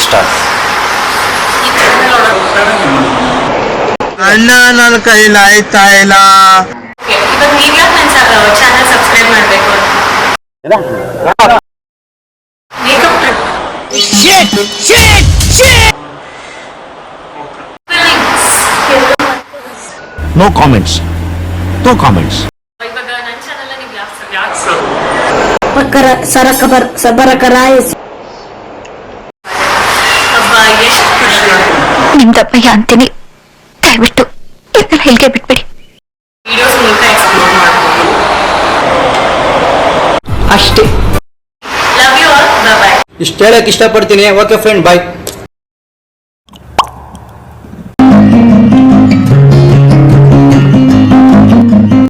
Start. ಅಣ್ಣ ನನ್ನ ಕೈಲಿ ಆಯ್ತಾ ಇಲ್ಲ. ಇವಾಗ ನೀವ್ಯಾಕೆ ನನ್ನ ಚಾನಲ್ ಸಬ್ಸ್ಕ್ರೈಬ್ ಮಾಡಬೇಕು? No comments. ಇವಾಗ ನನ್ನ ಚಾನಲ್ ನೀವು ಬಕರ ಸಬರಕರಾಯ ಎಷ್ಟು ಖುಷಿ. ನಿಮ್ದಪ್ಪಯ್ಯ ಅಂತೀನಿ, ದಯವಿಟ್ಟು ಇದನ್ನ ಹೇಳಿಕೆ ಬಿಟ್ಬಿಡಿ. ವಿಡಿಯೋಸ್ ಮೂಲಕ ಎಕ್ಸ್ಪ್ಲೋರ್ ಮಾಡ್ಬೋದು ಅಷ್ಟೇ. Love you all. ಬಾಯ್. ಇಷ್ಟು ಹೇಳಕ್ ಇಷ್ಟಪಡ್ತೀನಿ. ಓಕೆ ಫ್ರೆಂಡ್, ಬಾಯ್.